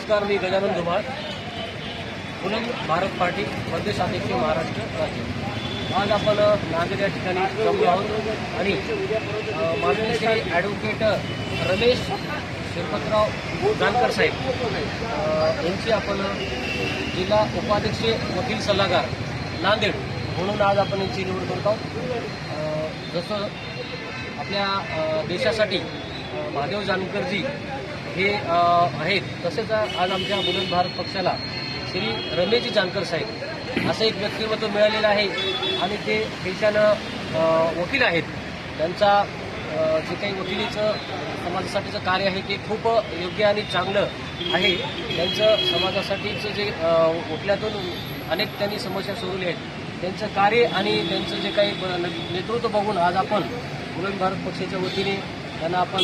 नमस्कार, मी गजानन धुमाळ, बुलंद भारत पार्टी प्रदेश अध्यक्ष महाराष्ट्र राज्य। आज आपण नांदेड या ठिकाणी जमलो आहोत आणि माननीय श्री ॲडव्होकेट रमेश शिरपतराव जानकर साहेब यांची आपण जिल्हा उपाध्यक्ष वकील सल्लागार नांदेड म्हणून आज आपण यांची निवड करत आहोत। जसं आपल्या देशासाठी महादेव जानकरजी हे आहेत, तसेच आज आमच्या बुलंद भारत पक्षाला श्री रमेशजी जानकर साहेब असं एक व्यक्तिमत्व मिळालेलं आहे आणि ते पेशानं वकील आहेत। त्यांचा जे काही वकिलीचं समाजासाठीचं कार्य आहे ते खूप योग्य आणि चांगलं आहे। त्यांचं समाजासाठीचं जे वकिलातून अनेक त्यांनी समस्या सोडवल्या आहेत, त्यांचं कार्य आणि त्यांचं जे काही नेतृत्व बघून आज आपण बुलंद भारत पक्षाच्या वतीने त्यांना आपण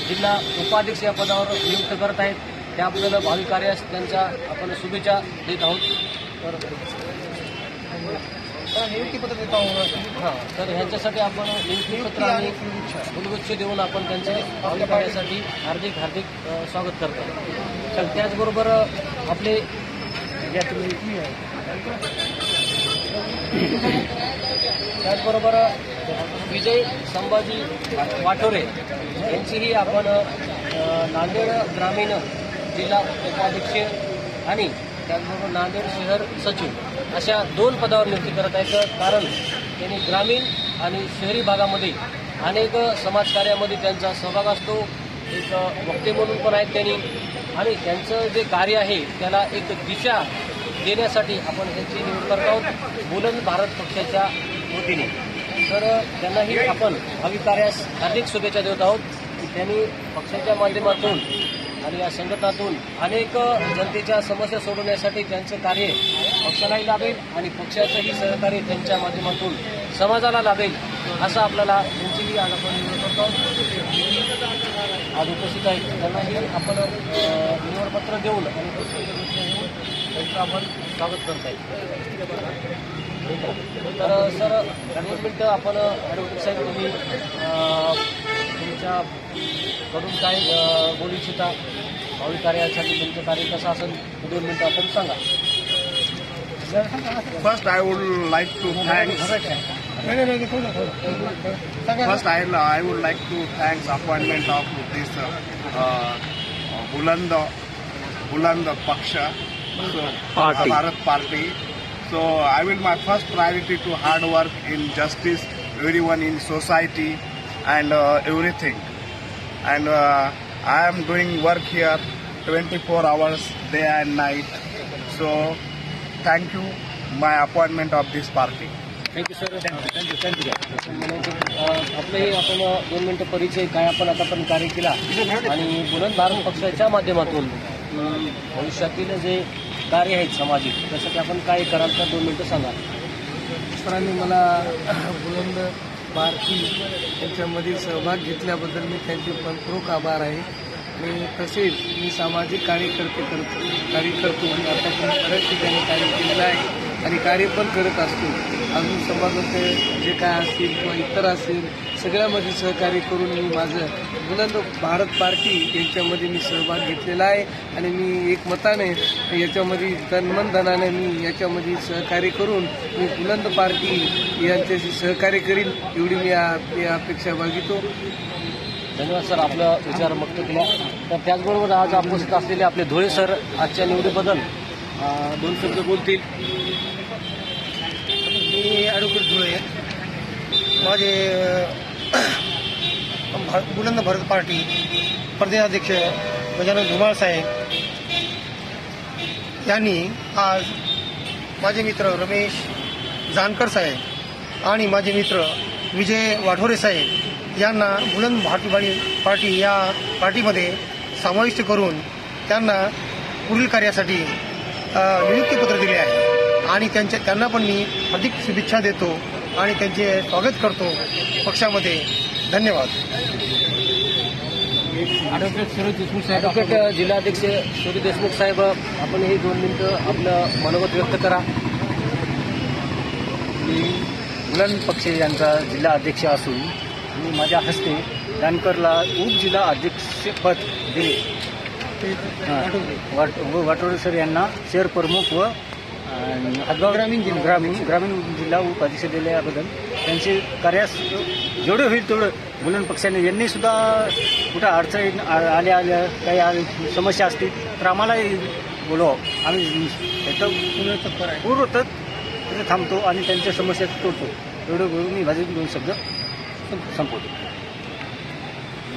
जिल्हा उपाध्यक्ष या पदावर नियुक्त करत आहेत। त्याबद्दल भावी कार्यास त्यांच्या आपण शुभेच्छा देत आहोत। नियुक्तीपत्र देत आहोत। हां, तर ह्यांच्यासाठी आपण नियुक्तीपत्र आणि फुलगुच्छ देऊन आपण त्यांच्या भावी कार्यासाठी हार्दिक स्वागत करतो। तर त्याचबरोबर आपले त्याचबरोबर विजय संभाजी वाठोरे यांचीही आपण नांदेड ग्रामीण जिल्हा उपाध्यक्ष आणि त्याचबरोबर नांदेड शहर सचिव अशा 2 पदावर नियुक्ती करत आहेत। कारण त्यांनी ग्रामीण आणि शहरी भागामध्ये अनेक समाजकार्यामध्ये त्यांचा सहभाग असतो। एक वक्ते म्हणून पण आहेत त्यांनी आणि त्यांचं जे कार्य आहे त्याला एक दिशा देण्यासाठी आपण त्यांची निवड करत आहोत बुलंद भारत पक्षाच्या वतीने। तर त्यांनाही आपण भावी कार्यास हार्दिक शुभेच्छा देत आहोत की त्यांनी पक्षाच्या माध्यमातून आणि या संघटनातून अनेक जनतेच्या समस्या सोडवण्यासाठी त्यांचं कार्य पक्षालाही लाभेल आणि पक्षाचंही सहकार्य त्यांच्या माध्यमातून समाजाला लाभेल असं आपल्याला त्यांचीही आज आपण निवड करतो आहोत। आज उपस्थित आहेत त्यांनाही आपण निवडपत्र देऊन आणि त्यांचं आपण स्वागत करत आहे। तर सर 2 मिनटं आपण ॲडव्होकेट साहेब तुम्ही तुमच्याकडून काय बोलू इच्छिता, भावी कार्यासाठी तुमचं कार्य कसं असेल 2 मिनटं आपण सांगा। First, I would like to thank appointment of this Buland Paksha Bharat Party. So I will my first priority to hard work in justice, everyone in society and everything. And I am doing work here 24 hours day and night. So thank you my appointment of this party. Thank you sir, thank you. आपलंही आपण 2 मिनटं परिचय काय आपण आतापर्यंत कार्य केला आणि बुलंद भारत पक्षाच्या माध्यमातून भविष्यातील जे कार्य आहेत सामाजिक त्यासाठी आपण काय कराल तर 2 मिनटं सांगा। सरांनी मला बुलंद भारती यांच्यामध्ये सहभाग घेतल्याबद्दल मी त्यांचे मनपूर्वक आभार आहे आणि तसेच मी सामाजिक कार्य करतो आणि आतापर्यंत बऱ्याच ठिकाणी कार्य केलेलं आहे आणि कार्य पण करत असतो। अजून समाजाचे जे काय असतील किंवा इतर असतील सगळ्यामध्ये सहकार्य करून मी माझं बुलंद भारत पार्टी यांच्यामध्ये मी सहभाग घेतलेला आहे आणि मी एक मताने याच्यामध्ये तनमनधनाने मी याच्यामध्ये सहकार्य करून मी बुलंद पार्टी यांच्याशी सहकार्य करीन एवढी मी अपेक्षा बाळगतो। धन्यवाद सर, आपलं विचार व्यक्त केला। तर त्याचबरोबर आज उपस्थित असलेले आपले धुळे सर आजच्या निवडीबद्दल 2 शब्द बोलतील। मी ॲडव्होकेट धुळे, माझे बुलंद भारत पार्टी प्रदेशाध्यक्ष गजानन धुमाळ साहेब यांनी आज माझे मित्र रमेश जानकर साहेब आणि माझे मित्र विजय वाठोरे साहेब यांना बुलंद भारत पार्टी या पार्टीमध्ये समाविष्ट करून त्यांना पुढील कार्यासाठी नियुक्तीपत्र दिले आहे आणि त्यांना पण मी अधिक शुभेच्छा देतो आणि त्यांचे स्वागत करतो पक्षामध्ये। धन्यवाद। ॲडव्होकेट जिल्हाध्यक्ष सूर्य देशमुख साहेब, आपण ही 2 मिनटं आपलं मनोगत व्यक्त करा। मी बुलंद पक्ष यांचा जिल्हा अध्यक्ष असून मी माझ्या हस्ते जानकरला उपजिल्हा अध्यक्षपद दिले वाटोळे सर यांना शहर प्रमुख व हातगाव ग्रामीण जिल्हा उपाध्यक्ष दिल्याबद्दल त्यांचे कार्यास जेवढे होईल तेवढं बुलंद पक्षाने यांनी सुद्धा कुठं अडचणी आल्या काही समस्या असतील तर आम्हालाही बोलवावं. आम्ही त्याचं पूर्वतच तिथे थांबतो आणि त्यांच्या समस्या तोडतो. एवढं बोलून मी माझे 2 शब्द संपवतो.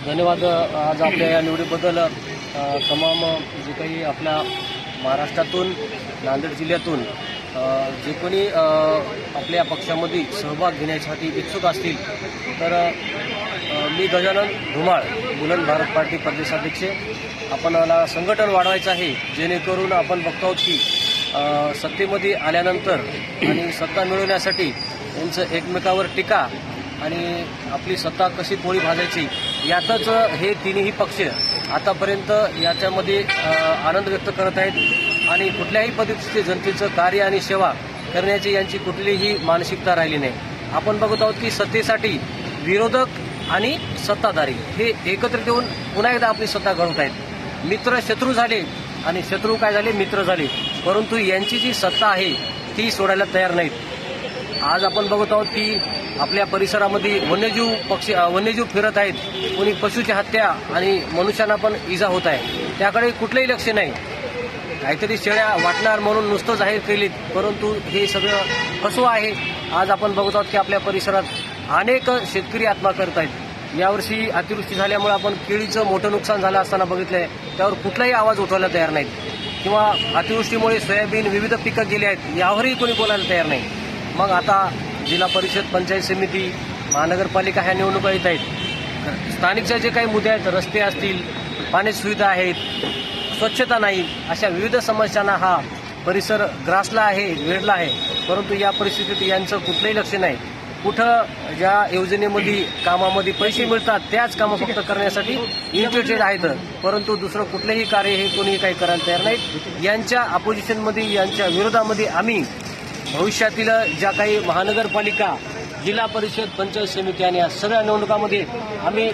धन्यवाद. आज आपल्या या निवडीबद्दल तमाम जे काही आपल्या महाराष्ट्रातून नांदेड जिल्ह्यातून जे कोणी आपल्या पक्षामध्ये सहभाग घेण्यासाठी इच्छुक असतील तर मी गजानन धुमाळ, बुलंद भारत पार्टी प्रदेशाध्यक्ष. आपणाला संघटन वाढवायचं आहे, जेणेकरून आपण बघतो की सत्तेमध्ये आल्यानंतर आणि सत्ता मिळवण्यासाठी यांचं एकमेकावर टीका आणि आपली सत्ता कशी पोळी भाजायची यातच हे तिन्ही पक्ष आतापर्यंत याच्यामध्ये आनंद व्यक्त करत आहेत आणि कुठल्याही पद्धतीचे जनतेचं कार्य आणि सेवा करण्याची यांची कुठलीही मानसिकता राहिली नाही. आपण बघत आहोत की सत्तेसाठी विरोधक आणि सत्ताधारी हे एकत्रित येऊन पुन्हा एकदा आपली सत्ता घडवत आहेत. मित्र शत्रू झाले आणि शत्रू काय झाले, मित्र झाले. परंतु यांची जी सत्ता आहे ती सोडायला तयार नाहीत. आज आपण बघत आहोत की आपल्या परिसरामध्ये वन्यजीव फिरत आहेत. कोणी पशुची हत्या आणि मनुष्यांना पण इजा होत आहे, त्याकडे कुठलंही लक्ष नाही. काहीतरी शेळ्या वाटणार म्हणून नुसतं जाहीर केलीत, परंतु हे सगळं फसवं आहे. आज आपण बघत आहोत की आपल्या परिसरात अनेक शेतकरी आत्महत्या करत आहेत. यावर्षी अतिवृष्टी झाल्यामुळे आपण केळीचं मोठं नुकसान झालं असताना बघितलंय, त्यावर कुठलाही आवाज उठवायला तयार नाहीत. किंवा अतिवृष्टीमुळे सोयाबीन विविध पिकं गेली आहेत, यावरही कोणी बोलायला तयार नाही. मग आता जिल्हा परिषद, पंचायत समिती, महानगरपालिका ह्या निवडणुका येत आहेत. स्थानिकचे जे काही मुद्दे आहेत, रस्ते असतील, पाण्याची सुविधा आहेत, स्वच्छता नाही, अशा विविध समस्यांना हा परिसर ग्रासला आहे, वेढला आहे. परंतु या परिस्थितीत यांचं कुठलंही लक्ष नाही. कुठं ज्या योजनेमध्ये कामामध्ये पैसे मिळतात त्याच कामं फक्त करण्यासाठी इंटरेस्टेड आहेत, परंतु दुसरं कुठलंही कार्य हे कोणी काही करायला तयार नाहीत. यांच्या अपोजिशनमध्ये, यांच्या विरोधामध्ये आम्ही भविष्यातील ज्या काही महानगरपालिका, जिल्हा परिषद, पंचायत समिती आणि या सगळ्या निवडणुकांमध्ये आम्ही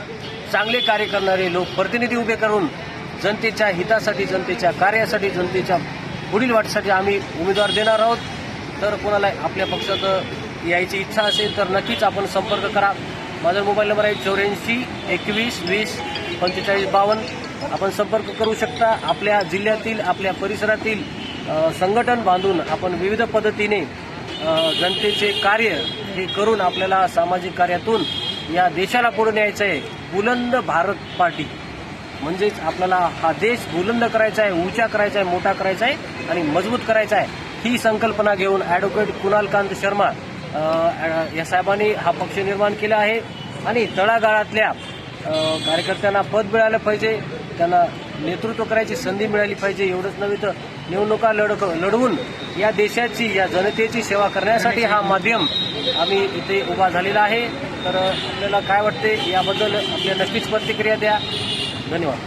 चांगले कार्य करणारे लोक प्रतिनिधी उभे करून जनतेच्या हितासाठी, जनतेच्या कार्यासाठी, जनतेच्या पुढील वाटसाठी आम्ही उमेदवार देणार आहोत. तर कोणाला आपल्या पक्षात यायची इच्छा असेल तर नक्कीच आपण संपर्क करा. माझा मोबाईल नंबर आहे 84 21 20 45 52. आपण संपर्क करू शकता. आपल्या जिल्ह्यातील, आपल्या परिसरातील संघटन बांधून आपण विविध पद्धतीने जनतेचे कार्य हे करून आपल्याला सामाजिक कार्यातून या देशाला पुढे न्यायचं आहे. बुलंद भारत पार्टी म्हणजेच आपल्याला हा देश बुलंद करायचा आहे, उंचा करायचा आहे, मोठा करायचा आहे आणि मजबूत करायचा आहे. ही संकल्पना घेऊन ॲडव्होकेट कुणालकांत शर्मा या साहेबांनी हा पक्ष निर्माण केला आहे. आणि तळागाळातल्या कार्यकर्त्यांना पद मिळालं पाहिजे, त्यांना नेतृत्व करायची संधी मिळाली पाहिजे. एवढंच नव्हे तर निवडणुका लढवून या देशाची, या जनतेची सेवा करण्यासाठी हा माध्यम आम्ही इथे उभा झालेला आहे. तर आपल्याला काय वाटते याबद्दल आपल्या नक्कीच प्रतिक्रिया द्या. धन्यवाद.